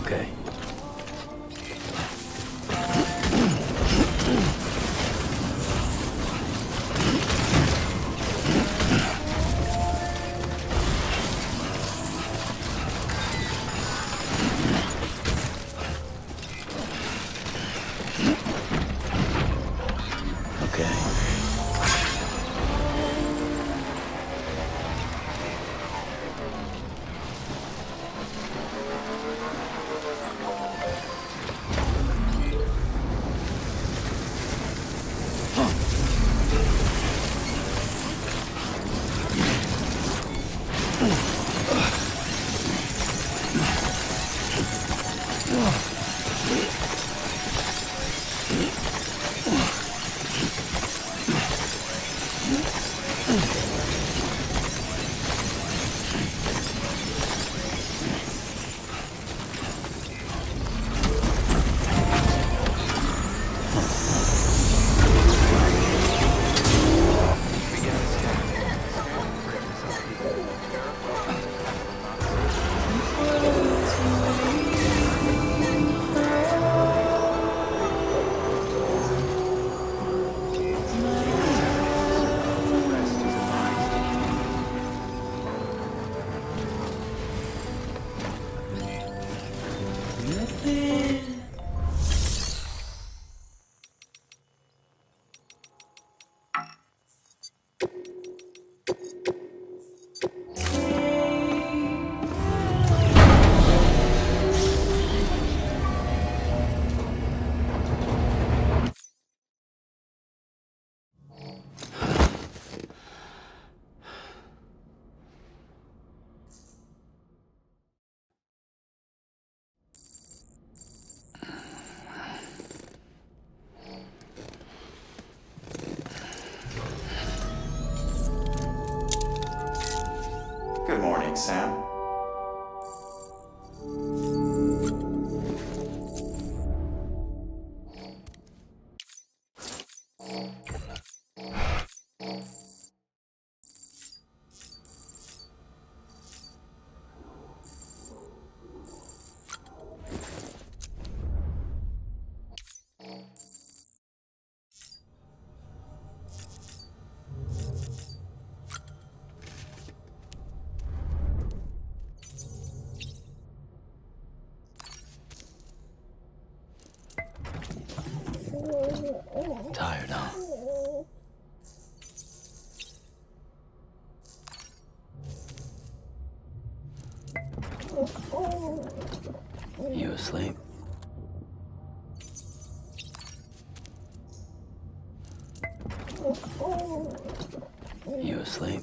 Okay. Good morning, Sam. Tired, huh? You asleep? You asleep?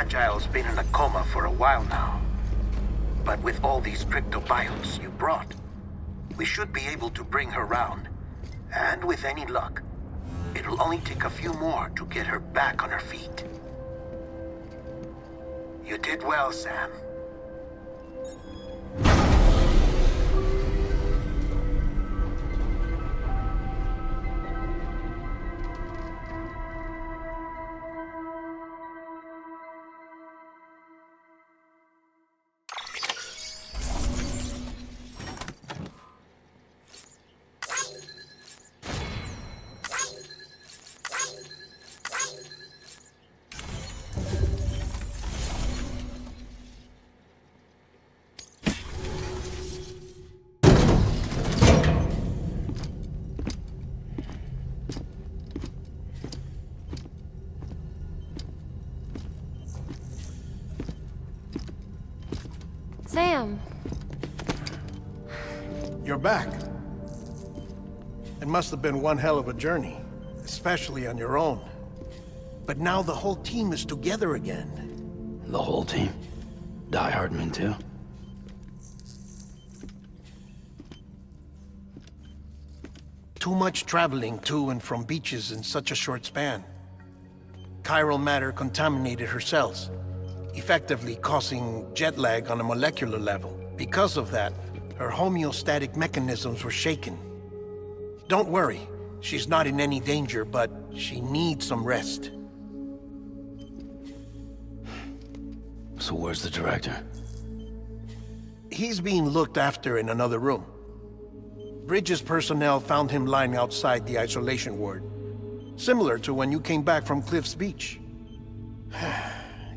Fragile's been in a coma for a while now. But with all these cryptobiotes you brought, we should be able to bring her round. And with any luck, it'll only take a few more to get her back on her feet. You did well, Sam. Sam! You're back. It must have been one hell of a journey, especially on your own. But now the whole team is together again. The whole team? Die Hardman too? Too much traveling to and from beaches in such a short span. Chiral matter contaminated her cells, effectively causing jet lag on a molecular level. Because of that, her homeostatic mechanisms were shaken. Don't worry, she's not in any danger, but she needs some rest. So where's the director? He's being looked after in another room. Bridges personnel found him lying outside the isolation ward, similar to when you came back from Cliff's Beach.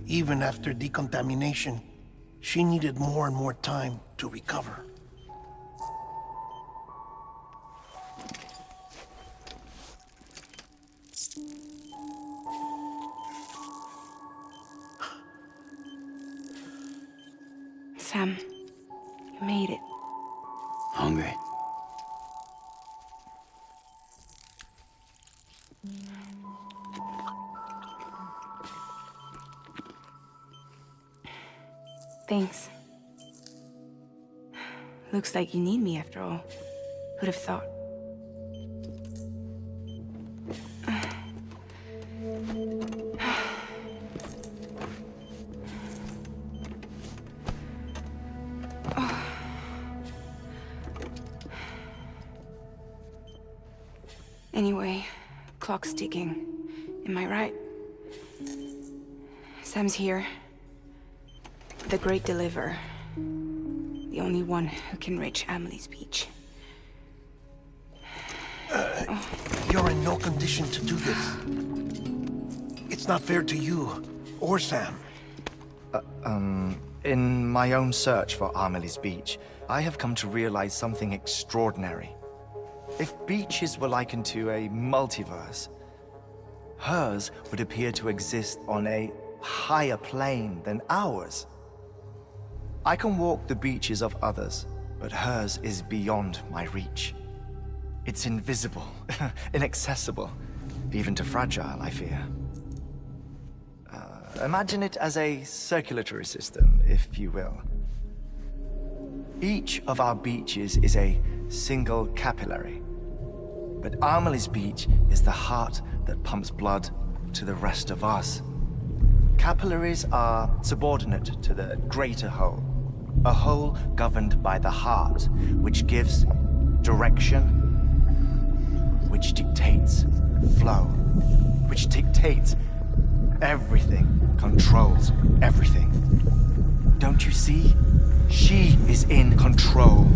Even after decontamination, she needed more and more time to recover. Sam, you made it. Hungry? Thanks. Looks like you need me after all. Who'd have thought? Anyway, clock's ticking. Am I right? Sam's here. The great deliverer. The only one who can reach Amelie's Beach. You're in no condition to do this. It's not fair to you, or Sam. In my own search for Amelie's Beach, I have come to realize something extraordinary. If beaches were likened to a multiverse, hers would appear to exist on a higher plane than ours. I can walk the beaches of others, but hers is beyond my reach. It's invisible, inaccessible, even to Fragile, I fear. Imagine it as a circulatory system, if you will. Each of our beaches is a single capillary, but Amelie's Beach is the heart that pumps blood to the rest of us. Capillaries are subordinate to the greater whole, a whole governed by the heart, which gives direction, which dictates flow, which dictates everything, controls everything. Don't you see? She is in control.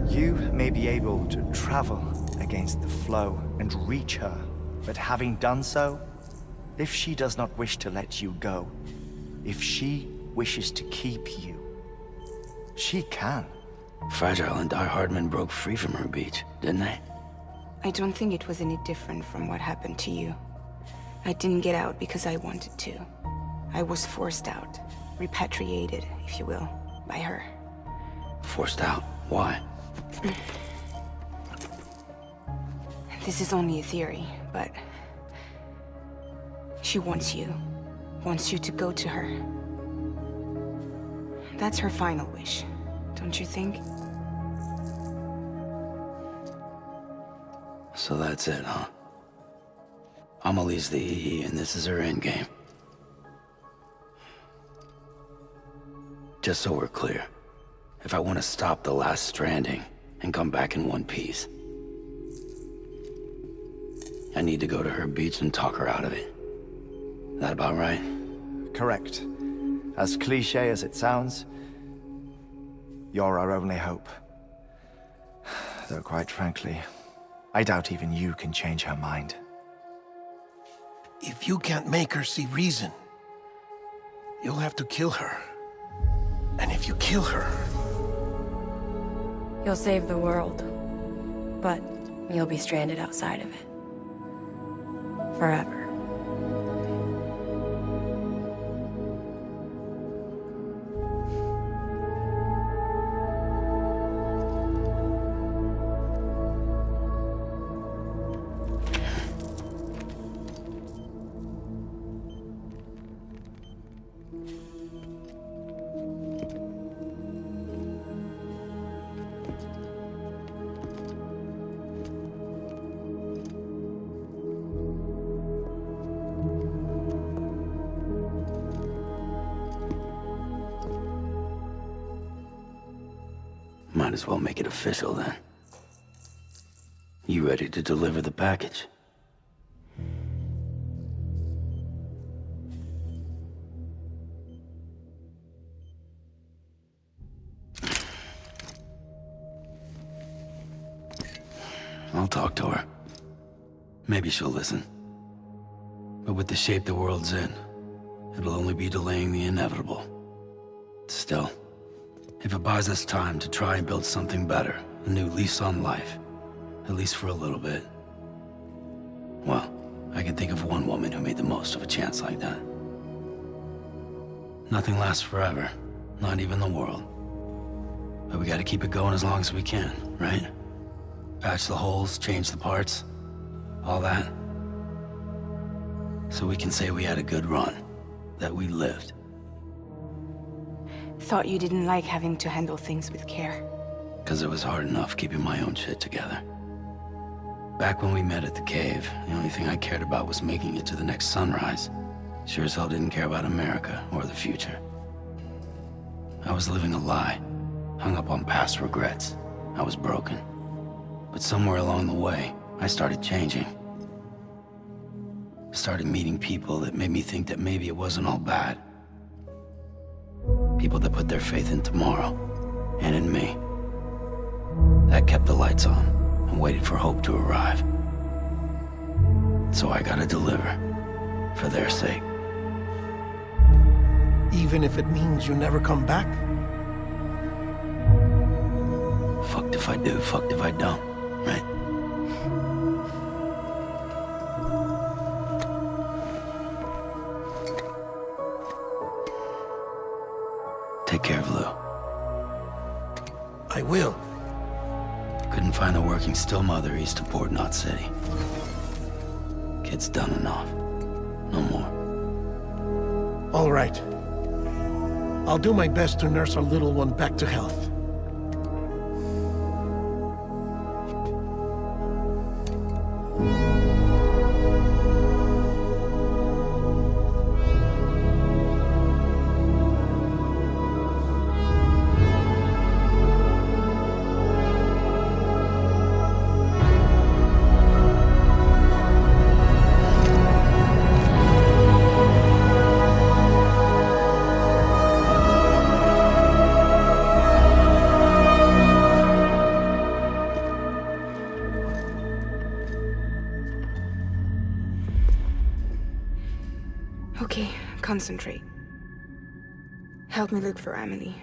You may be able to travel against the flow and reach her, but having done so, if she does not wish to let you go, if she wishes to keep you, she can. Fragile and Die Hardman broke free from her beach, didn't they? I don't think it was any different from what happened to you. I didn't get out because I wanted to. I was forced out, repatriated, if you will, by her. Forced out? Why? This is only a theory, but... she wants you. Wants you to go to her. That's her final wish, don't you think? So that's it, huh? Amelie's the EE, and this is her endgame. Just so we're clear, if I want to stop the last stranding and come back in one piece, I need to go to her beach and talk her out of it. That about right? Correct. As cliche as it sounds, you're our only hope. Though quite frankly, I doubt even you can change her mind. If you can't make her see reason, you'll have to kill her. And if you kill her... You'll save the world, but you'll be stranded outside of it. Forever. Might as well make it official then. You ready to deliver the package? I'll talk to her. Maybe she'll listen. But with the shape the world's in, it'll only be delaying the inevitable. Still, if it buys us time to try and build something better, a new lease on life, at least for a little bit, well, I can think of one woman who made the most of a chance like that. Nothing lasts forever, not even the world. But we gotta keep it going as long as we can, right? Patch the holes, change the parts, all that. So we can say we had a good run, that we lived. Thought you didn't like having to handle things with care. 'Cause it was hard enough keeping my own shit together. Back when we met at the cave, the only thing I cared about was making it to the next sunrise. Sure as hell didn't care about America or the future. I was living a lie, hung up on past regrets. I was broken. But somewhere along the way, I started changing. Started meeting people that made me think that maybe it wasn't all bad. People that put their faith in tomorrow, and in me. That kept the lights on, and waited for hope to arrive. So I gotta deliver, for their sake. Even if it means you never come back? Fucked if I do, fucked if I don't, right? Take care of Lou. I will. Couldn't find a working still mother east of Port Knot City. Kid's done enough. No more. All right. I'll do my best to nurse our little one back to health. Okay, concentrate. Help me look for Amelie.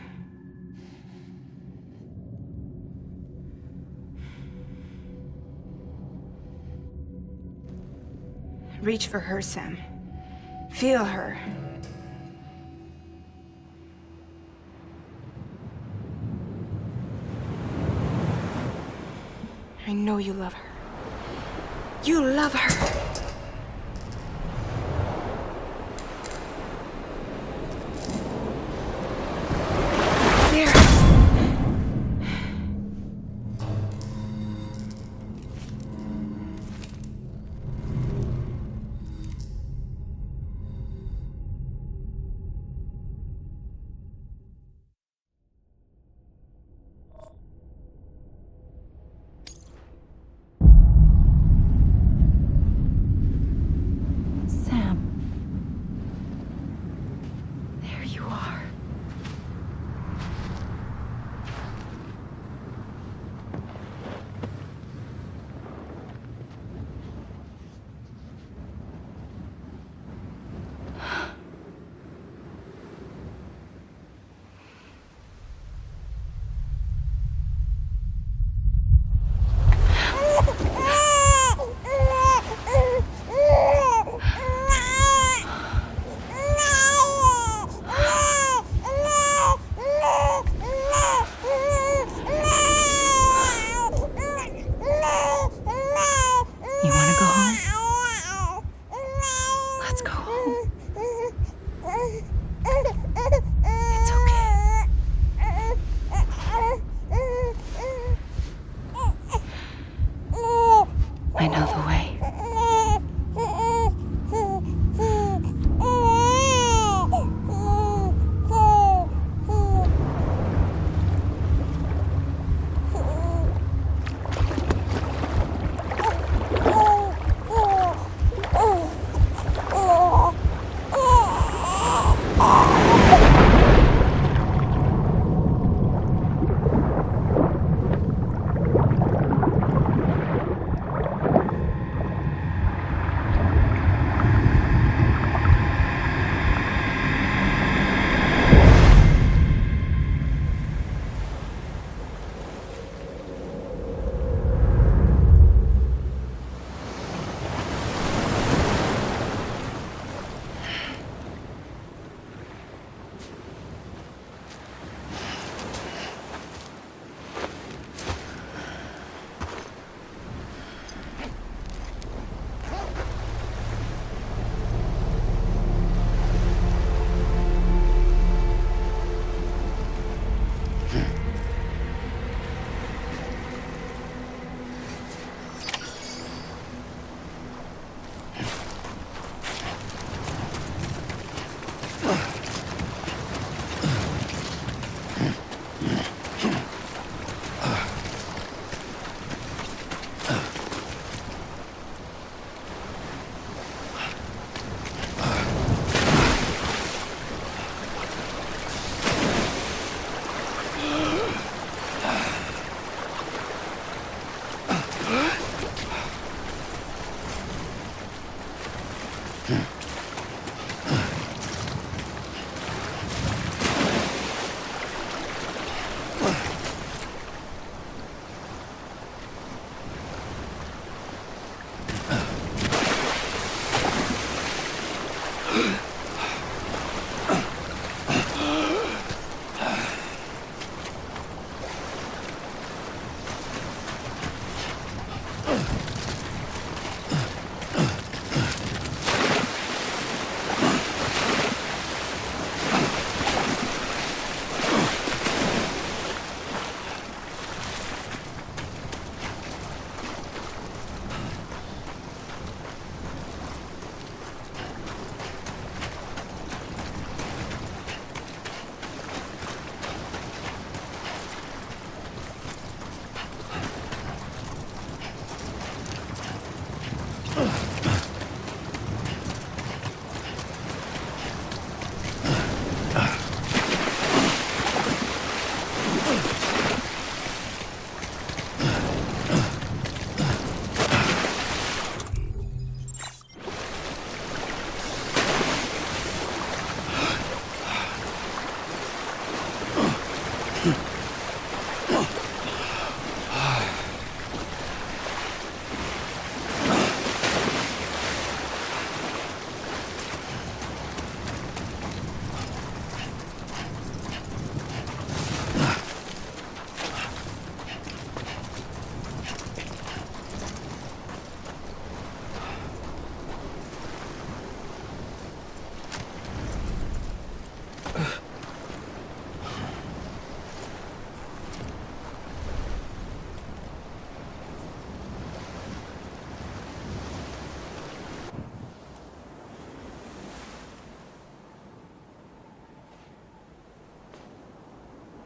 Reach for her, Sam. Feel her. I know you love her. You love her!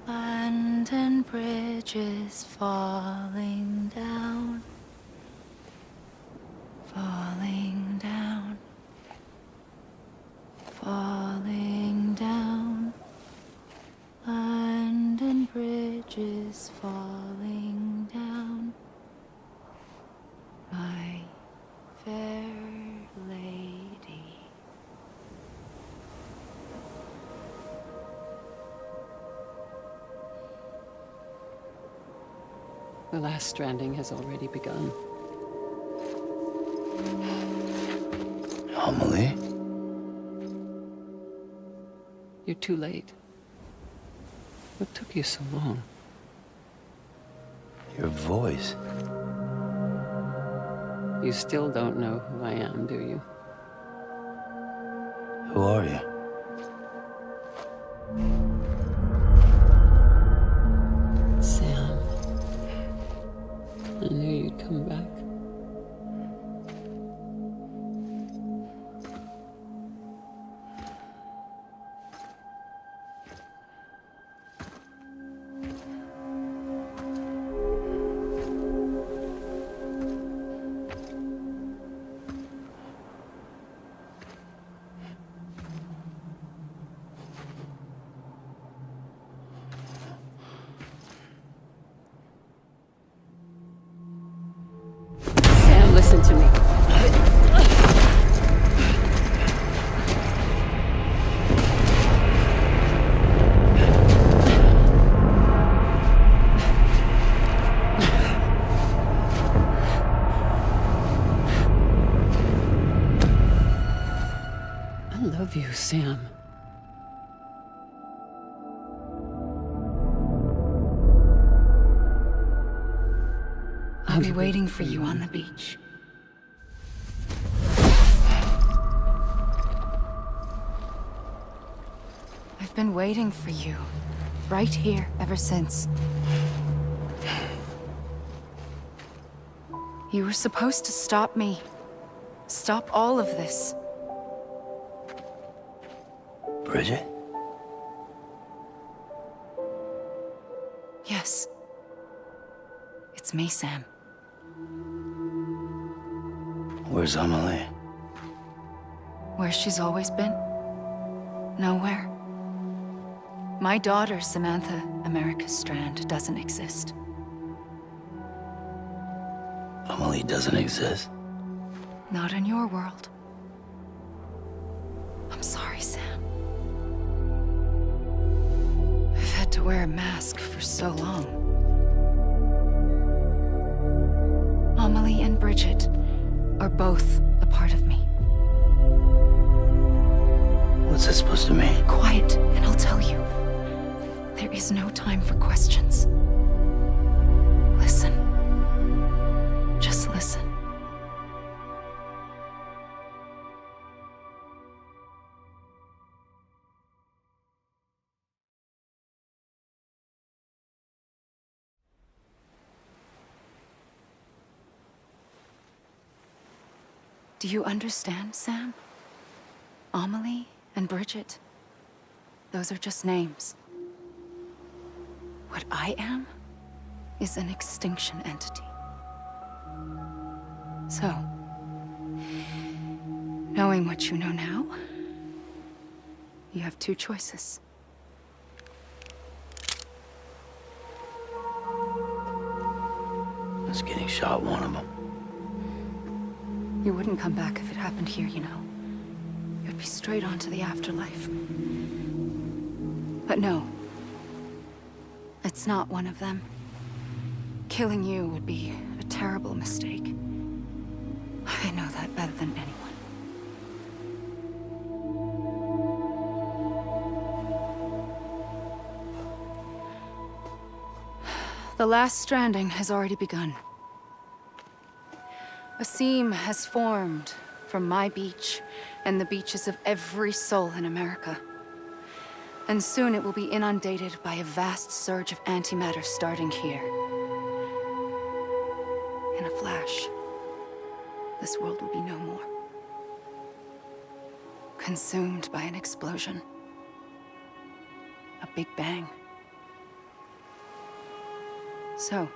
London Bridge is falling down, falling down, falling down. London Bridge is falling down, my fair lady. The last stranding has already begun. Amelie? You're too late. What took you so long? Your voice. You still don't know who I am, do you? Who are you? Sam. I knew you'd come back. Sam, listen to me. I love you, Sam. I'll be waiting for you on the beach. I've been waiting for you, right here, ever since. You were supposed to stop me. Stop all of this. Bridget? Yes. It's me, Sam. Where's Amelie? Where she's always been. Nowhere. My daughter, Samantha America Strand, doesn't exist. Amelie doesn't exist. Not in your world. to wear a mask for so long. Amelie and Bridget are both a part of me. What's this supposed to mean? Quiet, and I'll tell you. There is no time for questions. Listen. Just listen. Do you understand, Sam? Amelie and Bridget, those are just names. What I am is an extinction entity. So, knowing what you know now, you have two choices. Is getting shot one of them? You wouldn't come back if it happened here, you know. You'd be straight on to the afterlife. But no. It's not one of them. Killing you would be a terrible mistake. I know that better than anyone. The last stranding has already begun. A seam has formed from my beach and the beaches of every soul in America. And soon it will be inundated by a vast surge of antimatter starting here. In a flash, this world will be no more. Consumed by an explosion. A big bang. So,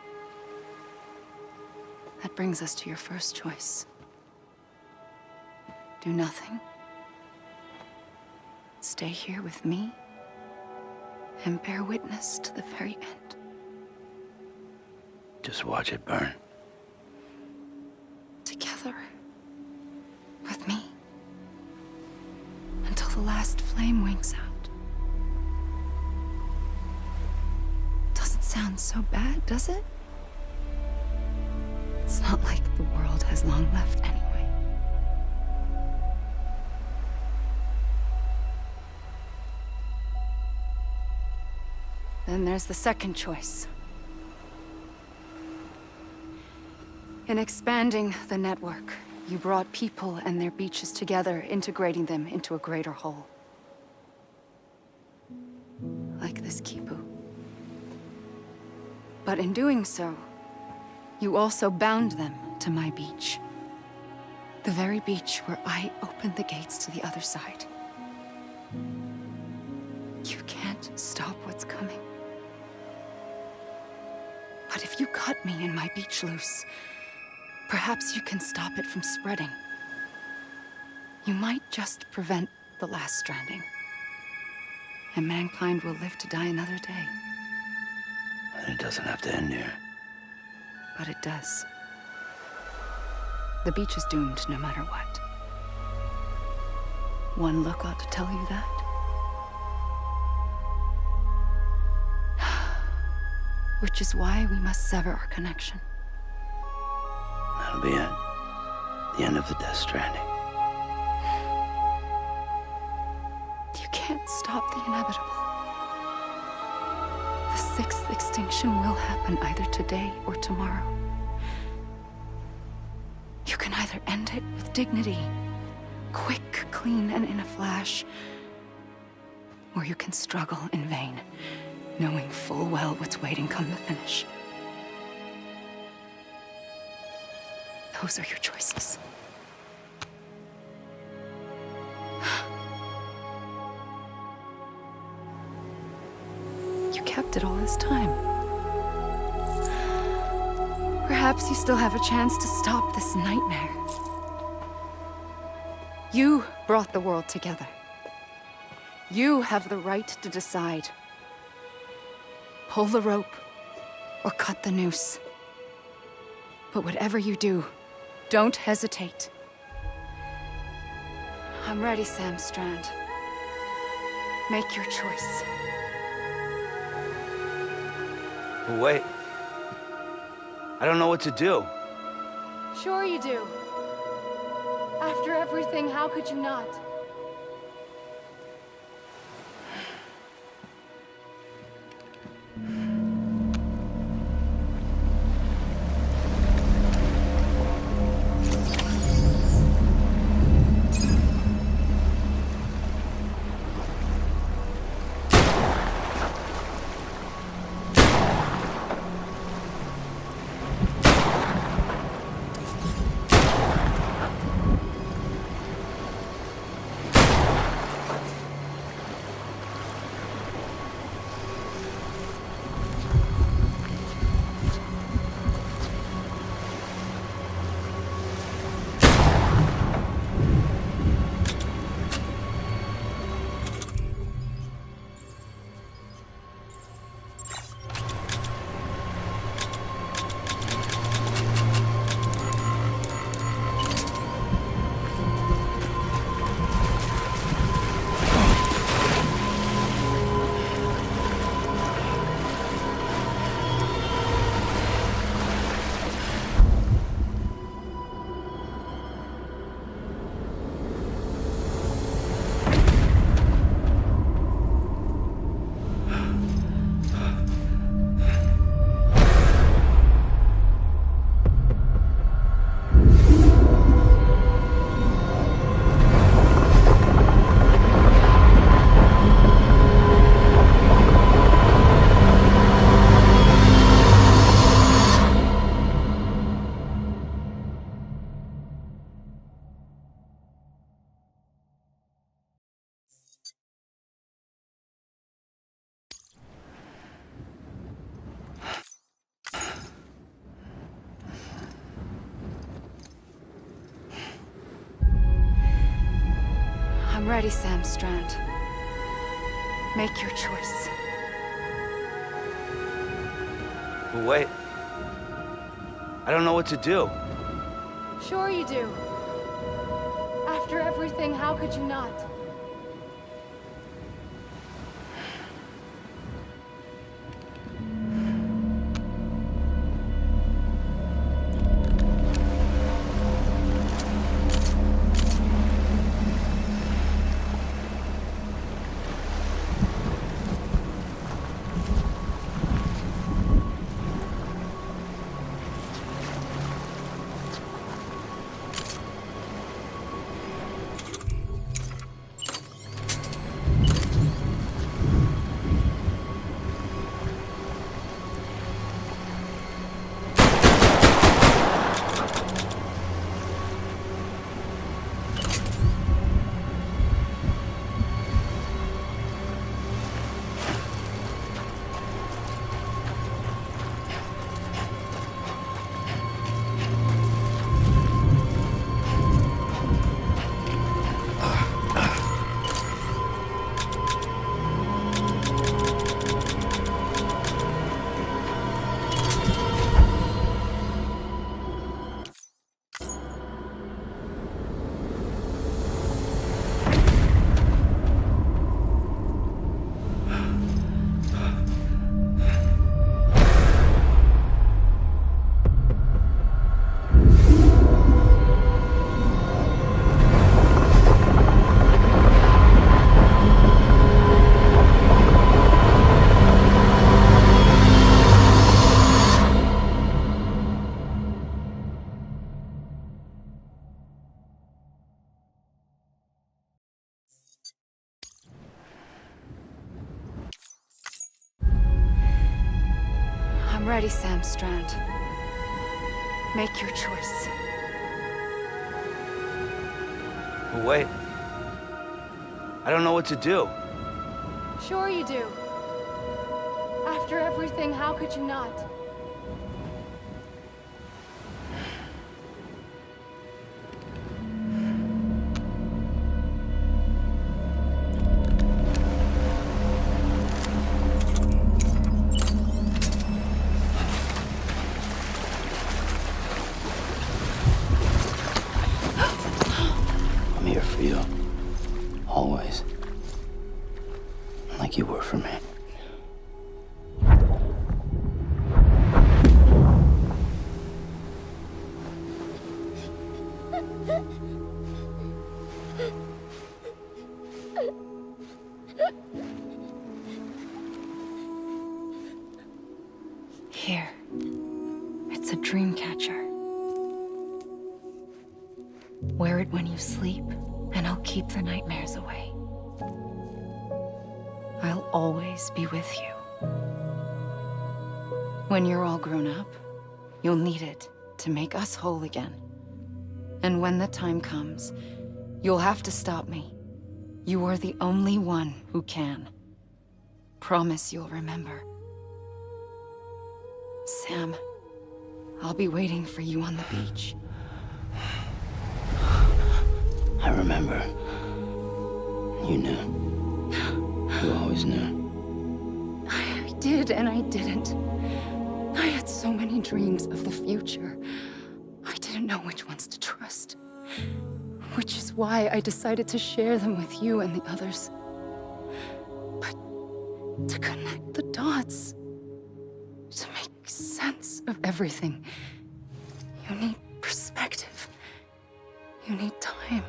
that brings us to your first choice. Do nothing. Stay here with me and bear witness to the very end. Just watch it burn. Together. With me. Until the last flame winks out. Doesn't sound so bad, does it? It's not like the world has long left anyway. Then there's the second choice. In expanding the network, you brought people and their beaches together, integrating them into a greater whole. Like this Kipu. But in doing so, you also bound them to my beach. The very beach where I opened the gates to the other side. You can't stop what's coming. But if you cut me and my beach loose, perhaps you can stop it from spreading. You might just prevent the last stranding. And mankind will live to die another day. And it doesn't have to end here. But it does. The beach is doomed no matter what. One look ought to tell you that. Which is why we must sever our connection. That'll be it. The end of the Death Stranding. You can't stop the inevitable. The sixth extinction will happen either today or tomorrow. You can either end it with dignity, quick, clean, and in a flash, or you can struggle in vain, knowing full well what's waiting come the finish. Those are your choices. You kept it all this time. Perhaps you still have a chance to stop this nightmare. You brought the world together. You have the right to decide. Pull the rope or cut the noose. But whatever you do, don't hesitate. I'm ready, Sam Strand. Make your choice. But wait. I don't know what to do. Sure you do. After everything, how could you not? I'm ready, Sam Strand. Make your choice. But wait. I don't know what to do. Sure you do. After everything, how could you not? I'm ready, Sam Strand. Make your choice. But wait. I don't know what to do. Sure you do. After everything, how could you not? I'm here for you. Always. Like you were for me. sleep, and I'll keep the nightmares away. I'll always be with you. When you're all grown up, you'll need it to make us whole again. And when the time comes, you'll have to stop me. You are the only one who can. Promise you'll remember. Sam, I'll be waiting for you on the beach. I remember. You knew. You always knew. I did and I didn't. I had so many dreams of the future. I didn't know which ones to trust. Which is why I decided to share them with you and the others. But to connect the dots, to make sense of everything, you need perspective. You need time.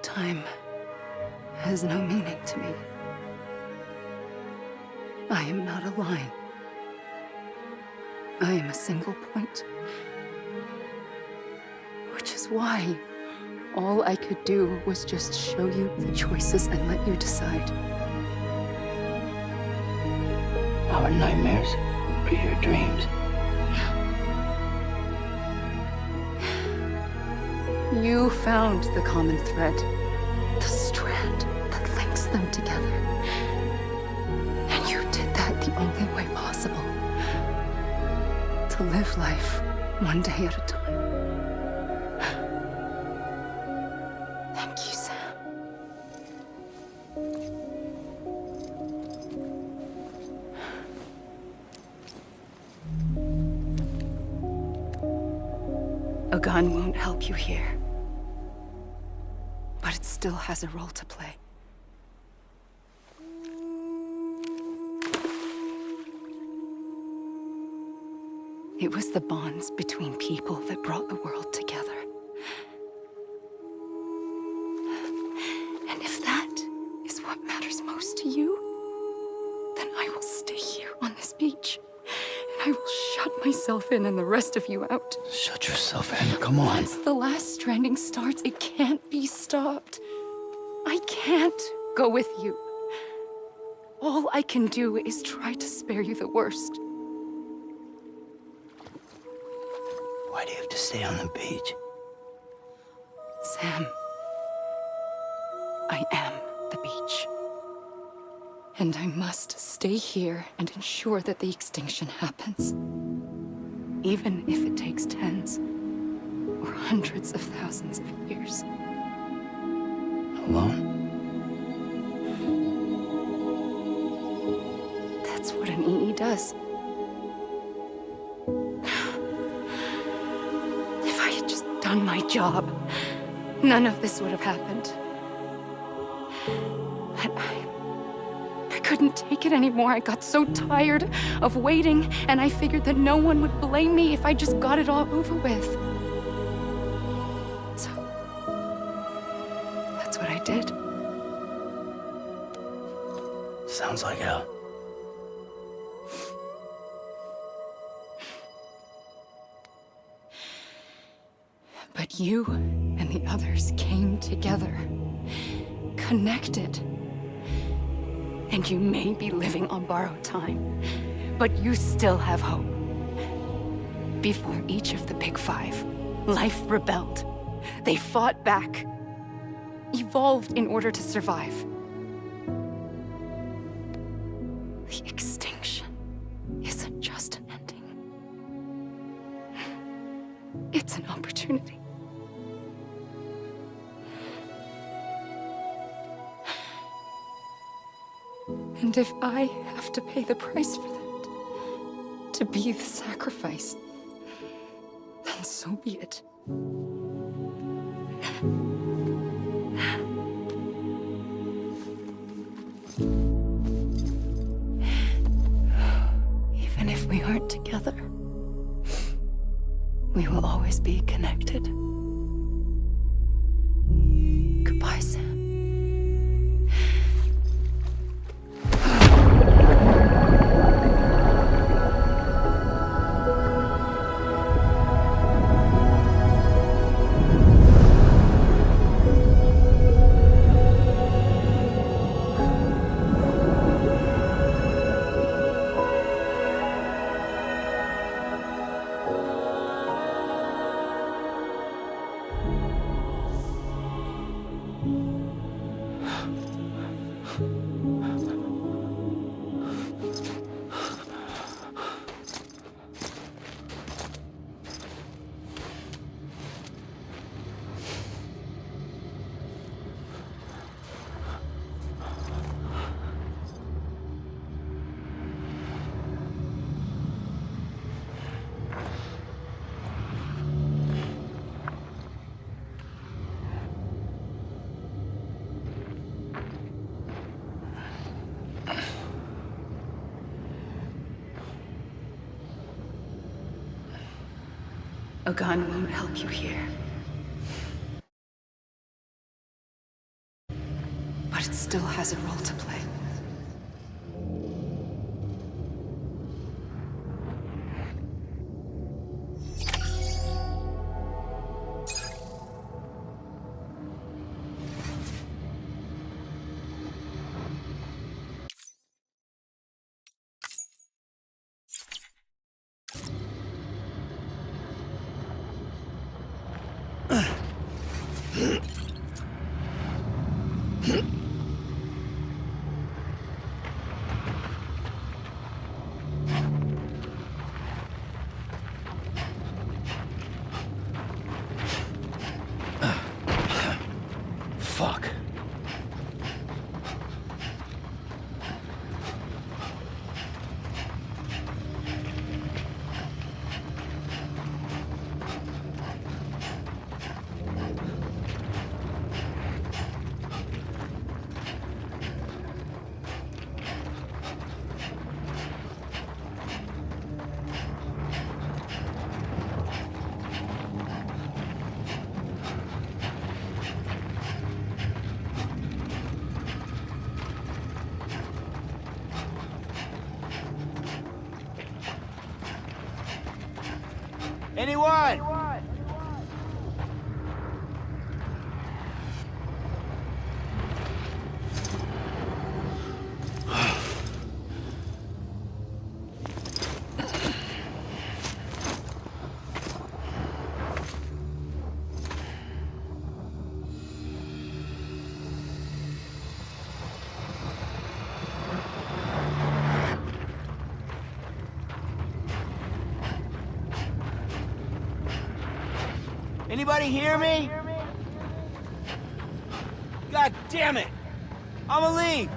Time has no meaning to me. I am not a line. I am a single point. Which is why all I could do was just show you the choices and let you decide. Our nightmares are your dreams. You found the common thread, the strand that links them together. And you did that the only way possible. To live life one day at a time. Thank you, Sam. A gun won't help you here. But it still has a role to play. It was the bonds between people that brought the world together. And if that is what matters most to you, then I will stay here on this beach. And I will shut myself in and the rest of you out. Shut yourself in, come on. Once the last stranding starts, it can't be stopped. I can't go with you. All I can do is try to spare you the worst. Why do you have to stay on the beach? Sam, I am the beach. And I must stay here and ensure that the extinction happens. Even if it takes tens or hundreds of thousands of years. Alone? That's what an EE does. If I had just done my job, none of this would have happened. But I couldn't take it anymore. I got so tired of waiting, and I figured that no one would blame me if I just got it all over with. So, that's what I did. Sounds like hell. But you and the others came together, connected. And you may be living on borrowed time, but you still have hope. Before each of the Big Five, life rebelled. They fought back, evolved in order to survive. The extinction isn't just an ending. It's an opportunity. And if I have to pay the price for that, to be the sacrifice, then so be it. Even if we aren't together, we will always be connected. Goodbye, Sam. A gun won't help you here. But it still has a role to play. Fuck. Anyone? Anybody hear me? God damn it! Amelie!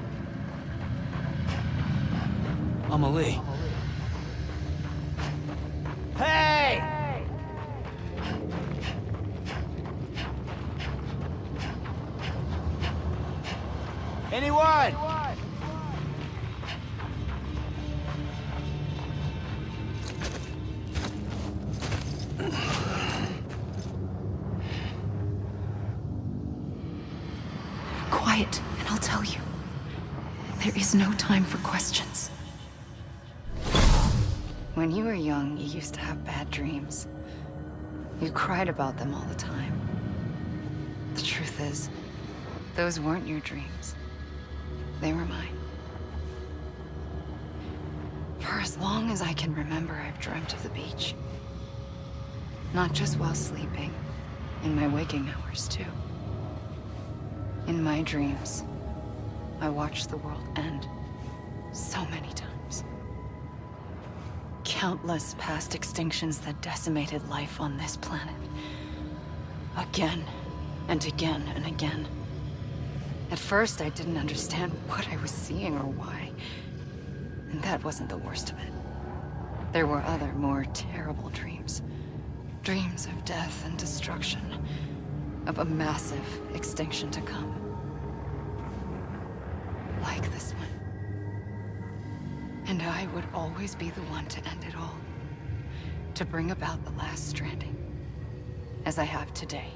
Amelie. Hey! Anyone? Quiet, and I'll tell you. There is no time for questions. When you were young, you used to have bad dreams. You cried about them all the time. The truth is, those weren't your dreams. They were mine. For as long as I can remember, I've dreamt of the beach. Not just while sleeping, in my waking hours too. In my dreams, I watched the world end so many times. Countless past extinctions that decimated life on this planet. Again, and again, and again. At first, I didn't understand what I was seeing or why. And that wasn't the worst of it. There were other, more terrible dreams. Dreams of death and destruction. Of a massive extinction to come. Like this one. And I would always be the one to end it all. To bring about the last stranding. As I have today.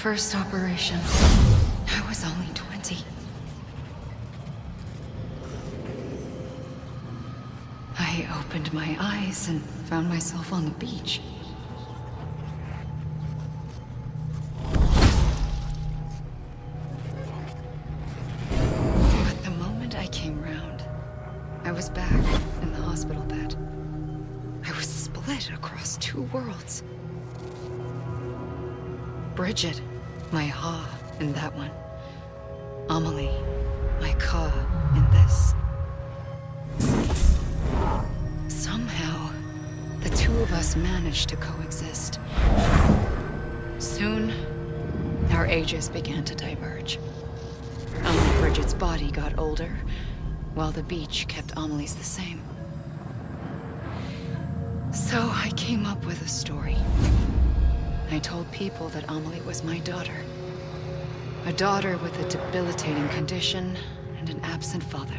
first operation, I was only 20. I opened my eyes and found myself on the beach. But the moment I came round, I was back in the hospital bed. I was split across two worlds. Bridget, my Ha in that one. Amelie, my Ka in this. Somehow, the two of us managed to coexist. Soon, our ages began to diverge. Only Bridget's body got older, while the beach kept Amelie's the same. So I came up with a story. I told people that Amelie was my daughter. A daughter with a debilitating condition and an absent father.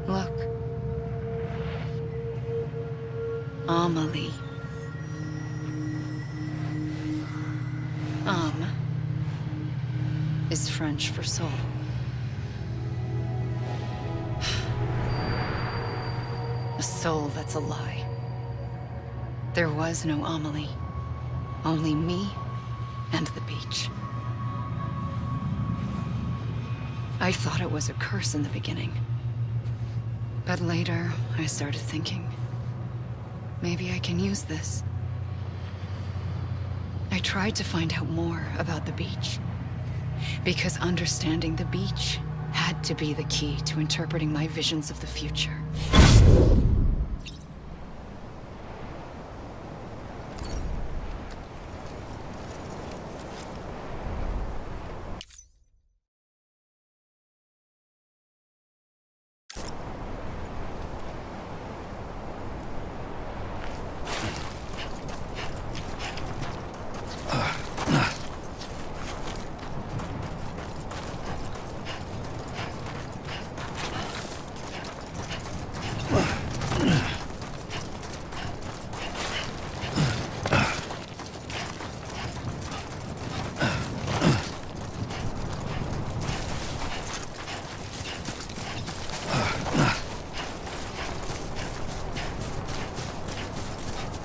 Look. Amelie. Âme is French for soul. A soul that's a lie. There was no Amelie. Only me and the beach. I thought it was a curse in the beginning. But later, I started thinking, maybe I can use this. I tried to find out more about the beach. Because understanding the beach had to be the key to interpreting my visions of the future.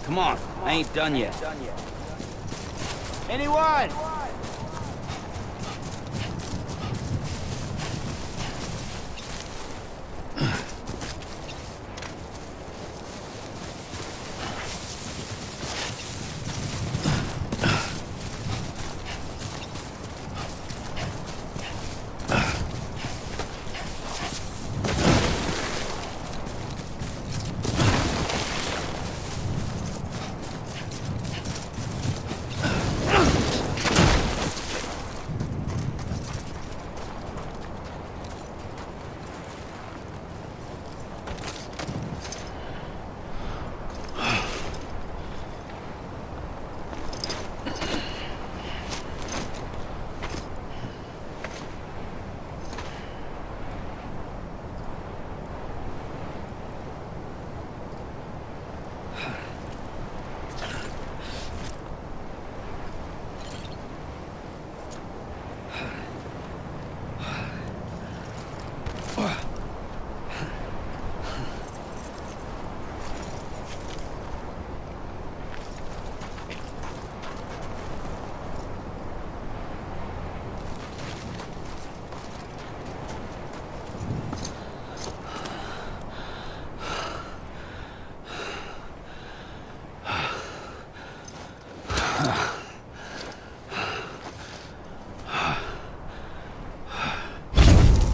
Come on, I ain't done yet. Anyone?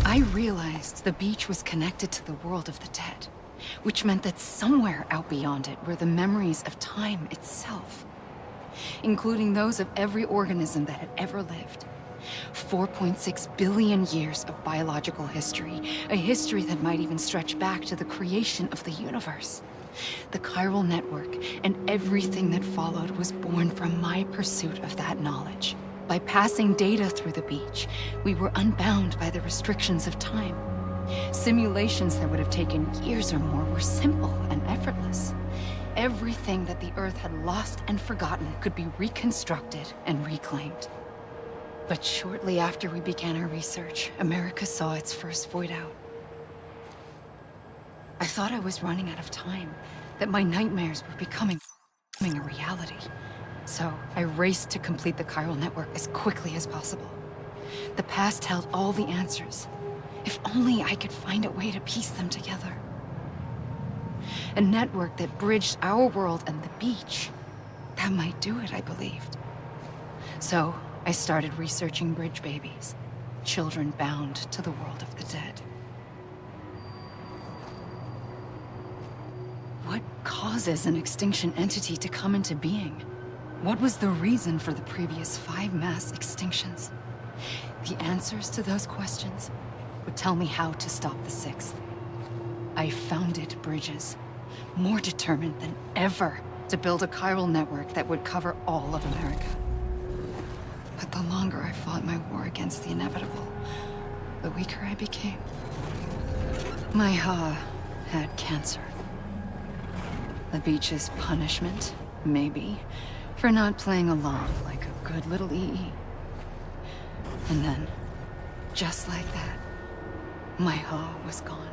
I realized the beach was connected to the world of the dead, which meant that somewhere out beyond it were the memories of time itself, including those of every organism that had ever lived. 4.6 billion years of biological history, a history that might even stretch back to the creation of the universe. The chiral network and everything that followed was born from my pursuit of that knowledge. By passing data through the beach, we were unbound by the restrictions of time. Simulations that would have taken years or more were simple and effortless. everything that the Earth had lost and forgotten could be reconstructed and reclaimed. But shortly after we began our research, America saw its first void out. I thought I was running out of time, that my nightmares were becoming a reality. So I raced to complete the chiral network as quickly as possible. The past held all the answers. If only I could find a way to piece them together. A network that bridged our world and the beach. That might do it, I believed. So I started researching bridge babies, children bound to the world of the dead. What causes an extinction entity to come into being? What was the reason for the previous 5 mass extinctions? The answers to those questions would tell me how to stop the 6th. I founded bridges, more determined than ever to build a chiral network that would cover all of America. But the longer I fought my war against the inevitable, the weaker I became. My Ha had cancer. The beach's punishment, maybe, for not playing along like a good little EE. And then, just like that, my Ha was gone.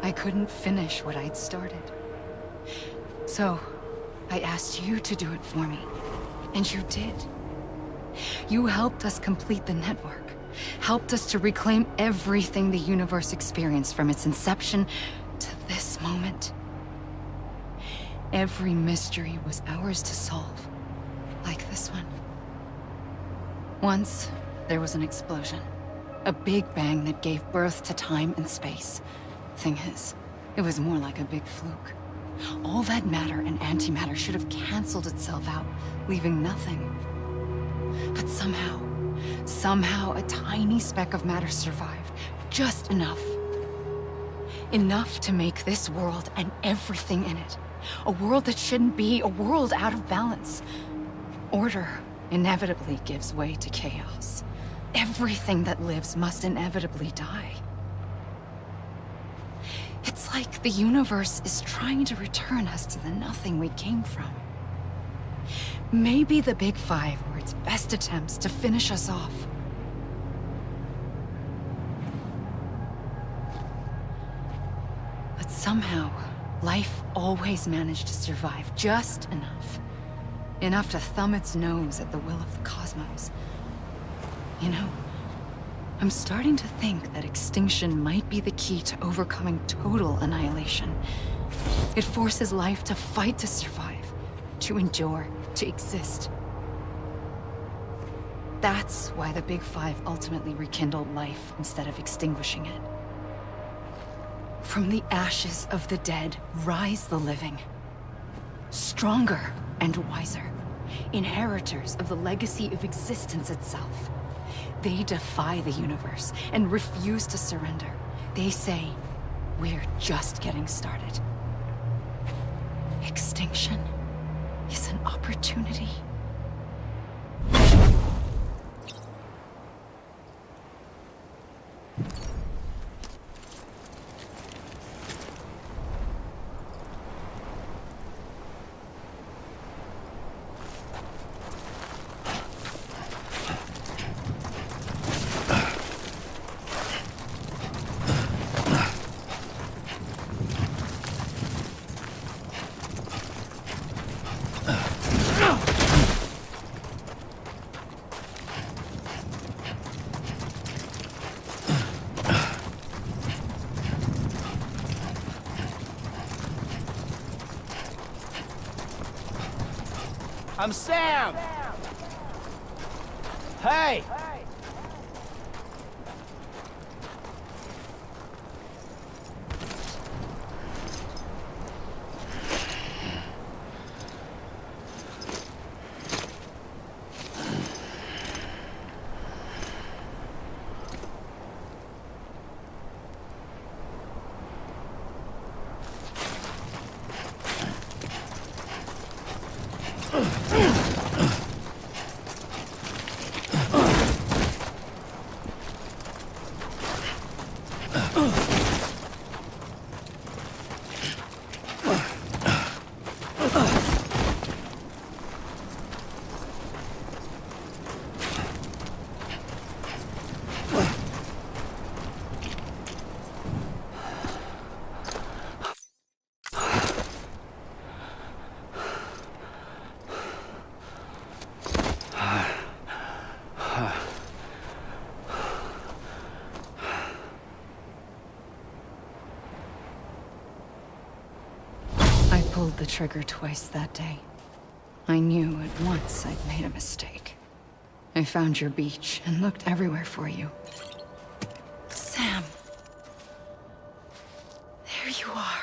I couldn't finish what I'd started. So, I asked you to do it for me, and you did. You helped us complete the network, helped us to reclaim everything the universe experienced from its inception to this moment. Every mystery was ours to solve, like this one. Once, there was an explosion. A big bang that gave birth to time and space. Thing is, it was more like a big fluke. All that matter and antimatter should have canceled itself out, leaving nothing. But somehow a tiny speck of matter survived. Just enough. Enough to make this world and everything in it. A world that shouldn't be, a world out of balance. Order inevitably gives way to chaos. Everything that lives must inevitably die. It's like the universe is trying to return us to the nothing we came from. Maybe the Big Five were its best attempts to finish us off. But somehow, life always managed to survive just enough. Enough to thumb its nose at the will of the cosmos. You know, I'm starting to think that extinction might be the key to overcoming total annihilation. It forces life to fight to survive, to endure, to exist. That's why the Big Five ultimately rekindled life instead of extinguishing it. From the ashes of the dead rise the living. Stronger and wiser. Inheritors of the legacy of existence itself. They defy the universe and refuse to surrender. They say, we're just getting started. Extinction is an opportunity. I'm Sam! Hey! pulled the trigger twice that day. I knew at once I'd made a mistake. I found your beach and looked everywhere for you. Sam. There you are.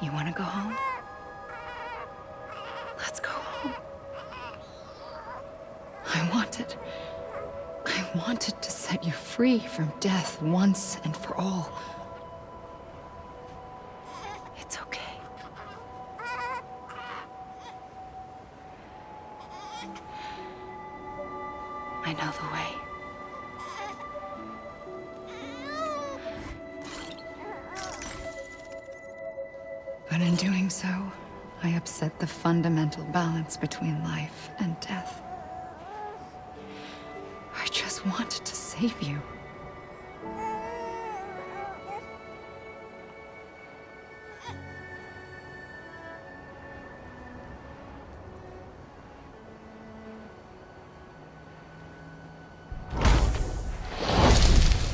You want to go home? Let's go home. I wanted to set you free from death once and for all. It's okay. I know the way. But in doing so, I upset the fundamental balance between life and death. I just wanted to save you.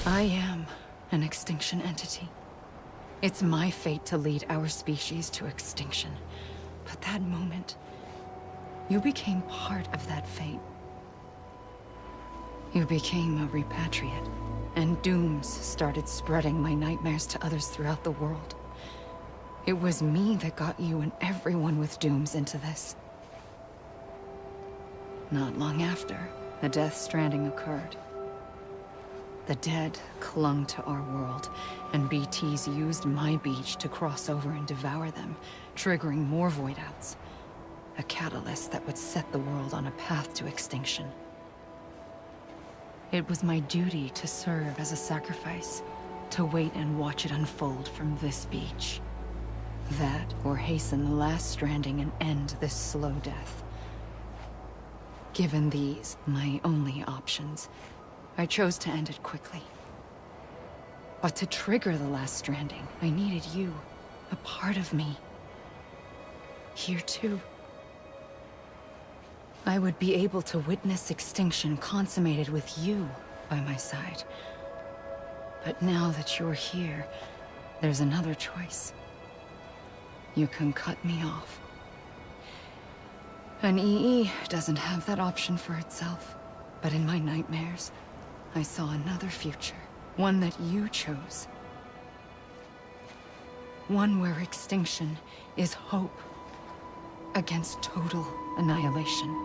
I am an extinction entity. It's my fate to lead our species to extinction. But that moment, you became part of that fate. You became a repatriate, and dooms started spreading my nightmares to others throughout the world. It was me that got you and everyone with dooms into this. Not long after, the Death Stranding occurred. The dead clung to our world, and BTs used my beach to cross over and devour them, triggering more void-outs. A catalyst that would set the world on a path to extinction. It was my duty to serve as a sacrifice, to wait and watch it unfold from this beach. That, or hasten the last stranding and end this slow death. Given these, my only options, I chose to end it quickly. But to trigger the last stranding, I needed you, a part of me. Here too. I would be able to witness extinction consummated with you by my side. But now that you're here, there's another choice. You can cut me off. An EE doesn't have that option for itself, but in my nightmares, I saw another future, one that you chose. One where extinction is hope against total annihilation.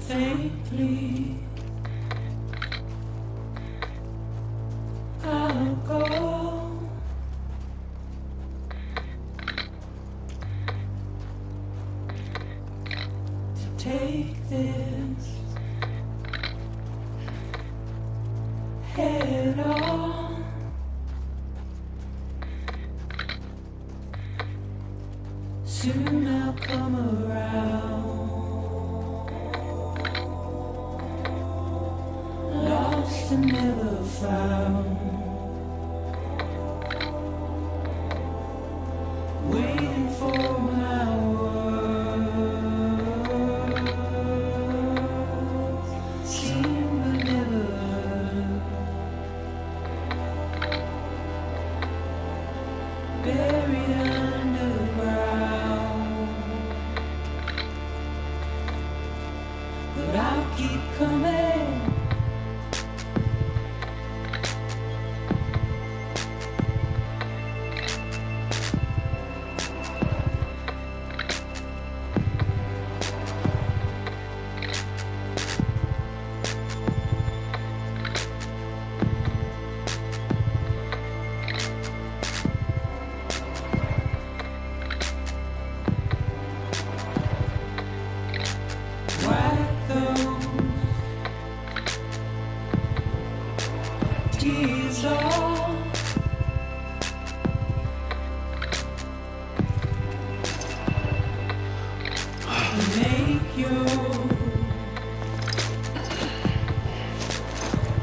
Faintly, I'll go. To take this head on. Soon I'll come around. Lost and never found. buried underground. But I'll keep coming. Wipe those tears off. Make your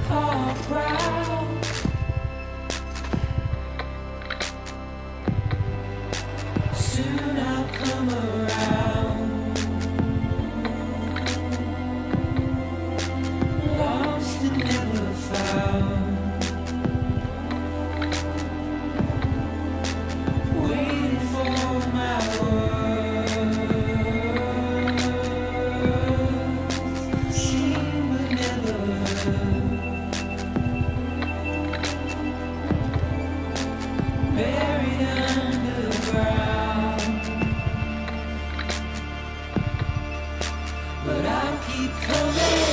heart proud. Soon I'll come around. Lost and never found. Waiting for my words. Seen but never heard. Buried underground. But I'll keep coming.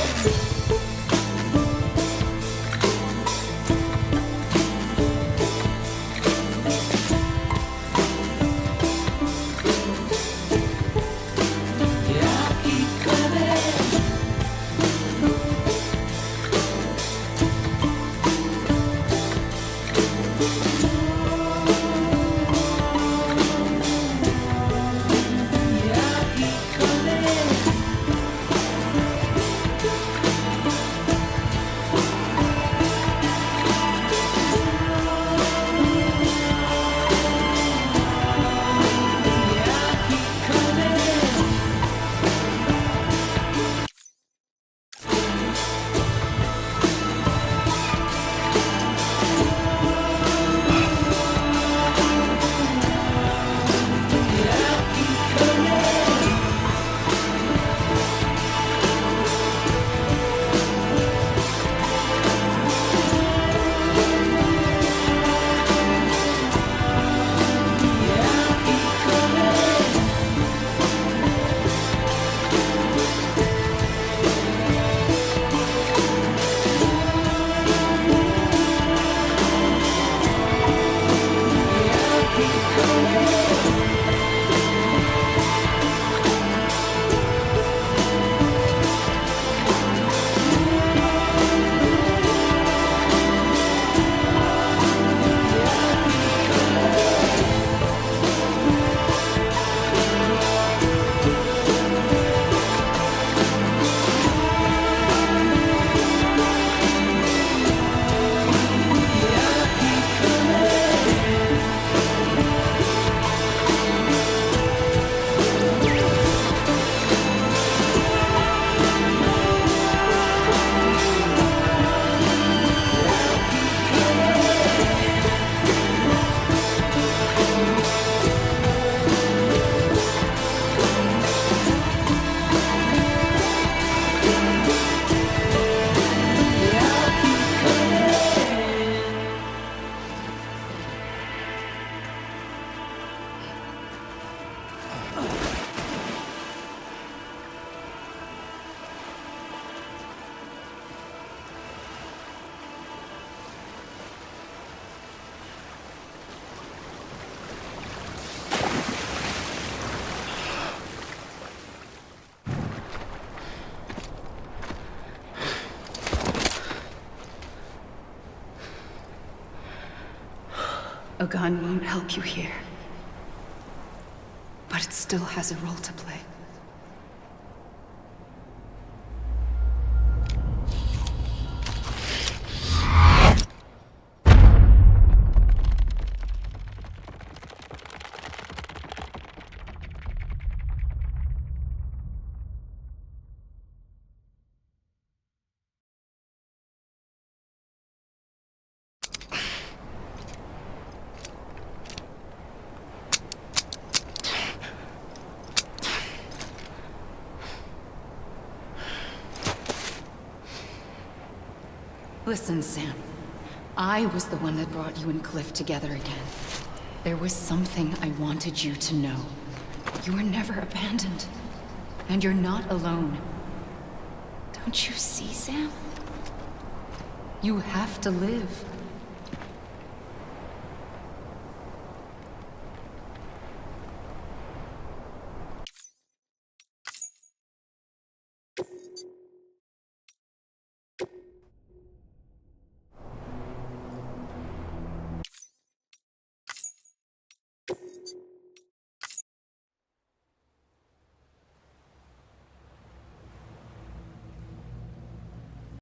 Yeah, I'll keep coming. Yeah, I'll keep coming. Yeah, I'll keep coming. Yeah, I'll keep coming. Yeah, I'll keep coming. Yeah, I'll keep coming. A gun won't help you here. But it still has a role to play. Listen, Sam. I was the one that brought you and Cliff together again. There was something I wanted you to know. You were never abandoned. And you're not alone. Don't you see, Sam? You have to live.